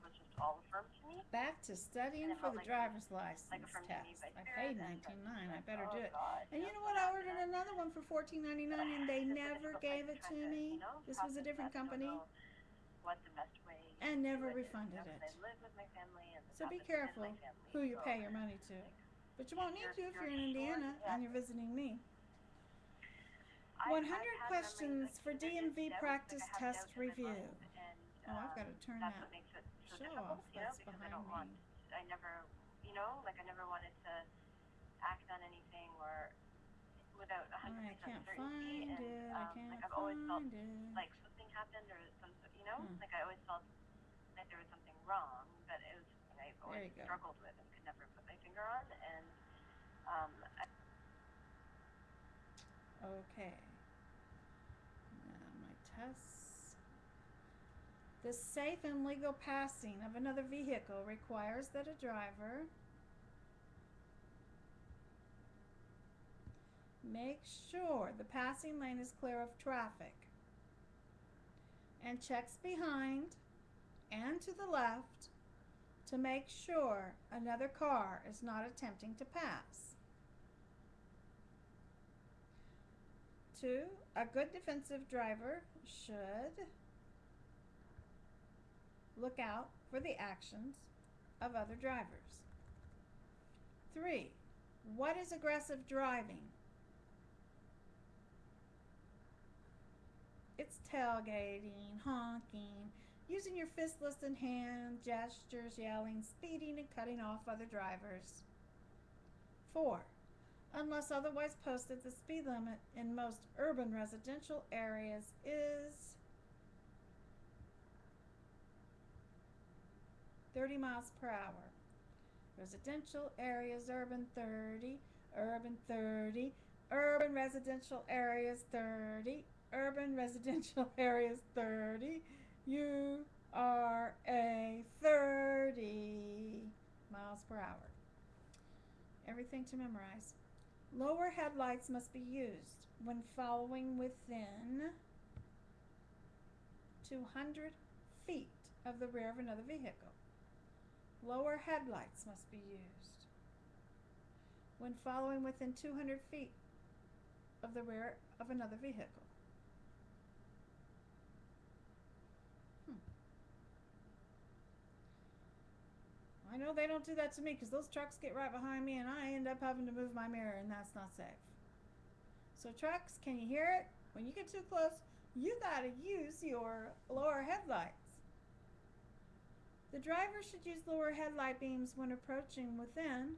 was just all affirmed to me. Back to studying for the driver's license test. I paid $19.99. I better do it. And you know what? I ordered another one for $14.99, and they never gave it to me. This was a different company. What the best way and never refunded it. I live with my family and so be careful who you pay your money to. But you won't need to if you're in Indiana and you're visiting me. 100 questions for DMV practice test review. Oh, I've got to turn that show off. That's behind me. I never, I never wanted to act on anything or without 100% certainty. And I've always felt like something happened or some, like I always felt like there was something wrong, but it was something I always struggled with and could never put my finger on. And okay. Now my tests. The safe and legal passing of another vehicle requires that a driver make sure the passing lane is clear of traffic and checks behind and to the left to make sure another car is not attempting to pass. 2. A good defensive driver should look out for the actions of other drivers. 3. What is aggressive driving? It's tailgating, honking, using your fistless and hand gestures, yelling, speeding, and cutting off other drivers. 4. Unless otherwise posted, the speed limit in most urban residential areas is 30 miles per hour. Residential areas, urban 30, urban 30, urban residential areas 30, urban residential areas 30, URA 30 miles per hour. Everything to memorize. Lower headlights must be used when following within 200 feet of the rear of another vehicle. Lower headlights must be used when following within 200 feet of the rear of another vehicle. I know they don't do that to me because those trucks get right behind me and I end up having to move my mirror, and that's not safe. So trucks, can you hear it? When you get too close, you gotta use your lower headlights. The driver should use lower headlight beams when approaching within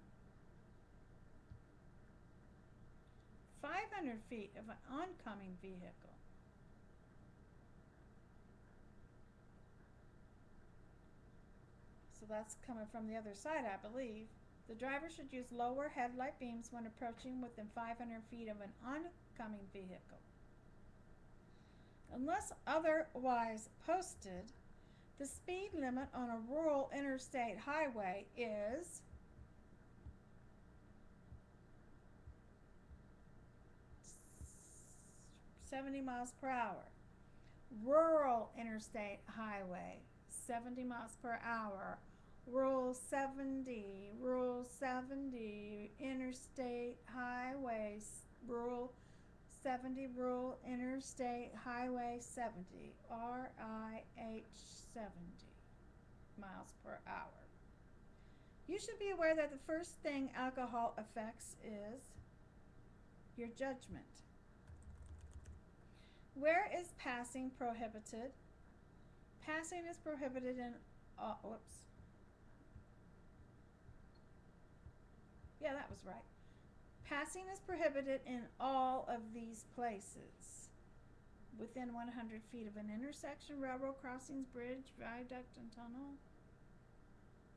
500 feet of an oncoming vehicle. So that's coming from the other side, I believe. The driver should use lower headlight beams when approaching within 500 feet of an oncoming vehicle. Unless otherwise posted, the speed limit on a rural interstate highway is 70 miles per hour. Rural interstate highway, 70 miles per hour. Rural 70, interstate highways, rural 70, rural interstate highway 70, RIH 70 miles per hour. You should be aware that the first thing alcohol affects is your judgment. Where is passing prohibited? Passing is prohibited in Yeah, that was right. Passing is prohibited in all of these places. Within 100 feet of an intersection, railroad crossings, bridge, viaduct, and tunnel.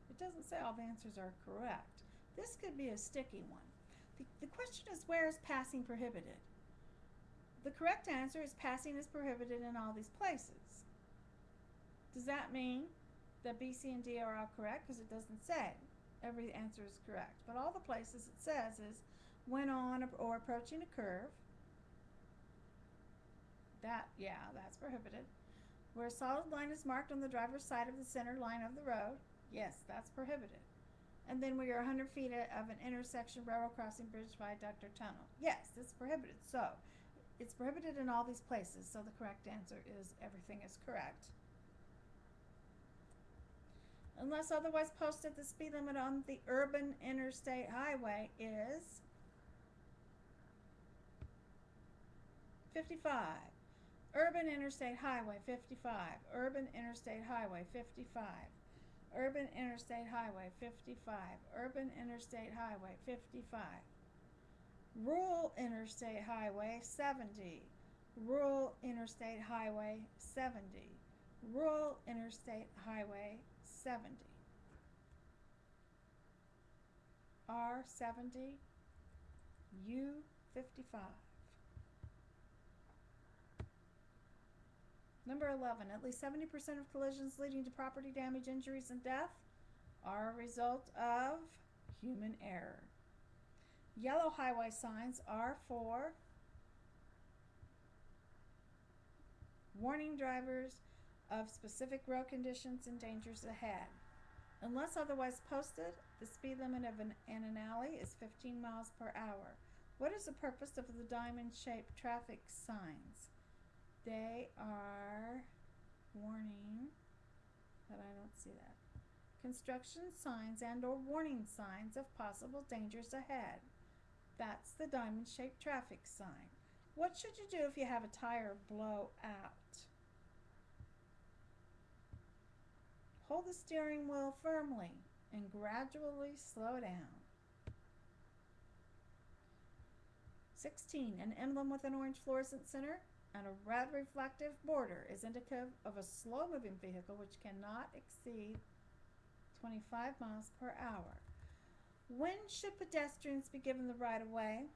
It doesn't say all the answers are correct. This could be a sticky one. The question is, where is passing prohibited? The correct answer is passing is prohibited in all these places. Does that mean that B, C, and D are all correct? Because it doesn't say every answer is correct. But all the places it says is when on or approaching a curve. That's prohibited. Where a solid line is marked on the driver's side of the center line of the road, yes, that's prohibited. And then where you're 100 feet of an intersection, railroad crossing, bridge, viaduct, or tunnel, yes, it's prohibited. So it's prohibited in all these places. So the correct answer is everything is correct. Unless otherwise posted, the speed limit on the urban interstate highway is 55. Urban interstate highway 55. Urban interstate highway 55. Urban interstate highway 55. Urban interstate highway 55. Rural interstate highway 70. Rural interstate highway 70. Rural interstate highway 70. R70. U55. Number 11, at least 70% of collisions leading to property damage, injuries, and death are a result of human error. Yellow highway signs are for warning drivers of specific road conditions and dangers ahead. Unless otherwise posted, the speed limit of an alley is 15 miles per hour. What is the purpose of the diamond-shaped traffic signs? They are warning, but I don't see that. Construction signs and or warning signs of possible dangers ahead. That's the diamond-shaped traffic sign. What should you do if you have a tire blow out? Hold the steering wheel firmly and gradually slow down. 16, an emblem with an orange fluorescent center and a red reflective border is indicative of a slow-moving vehicle which cannot exceed 25 miles per hour. When should pedestrians be given the right of way?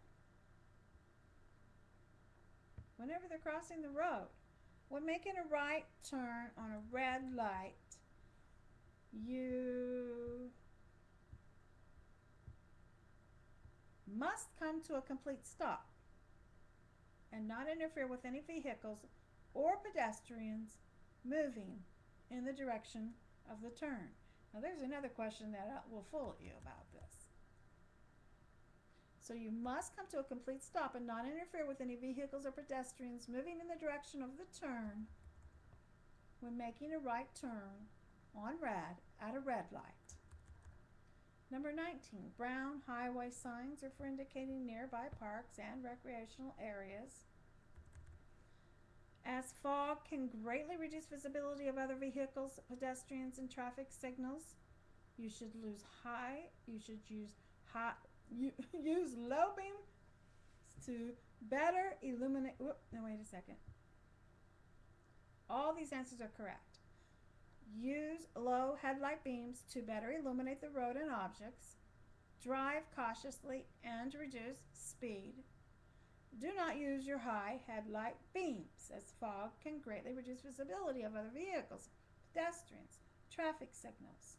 Whenever they're crossing the road. When making a right turn on a red light, you must come to a complete stop and not interfere with any vehicles or pedestrians moving in the direction of the turn. Now there's another question that will fool you about this. So you must come to a complete stop and not interfere with any vehicles or pedestrians moving in the direction of the turn when making a right turn on red at a red light. Number 19, brown highway signs are for indicating nearby parks and recreational areas. As fog can greatly reduce visibility of other vehicles, pedestrians, and traffic signals, you should use low beams to better illuminate. Wait a second. All these answers are correct. Use low headlight beams to better illuminate the road and objects. Drive cautiously and reduce speed. Do not use your high headlight beams, as fog can greatly reduce visibility of other vehicles, pedestrians, traffic signals.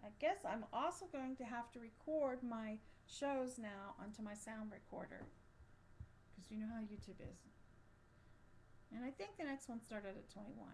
I guess I'm also going to have to record my shows now onto my sound recorder, because you know how YouTube is. And I think the next one started at 21.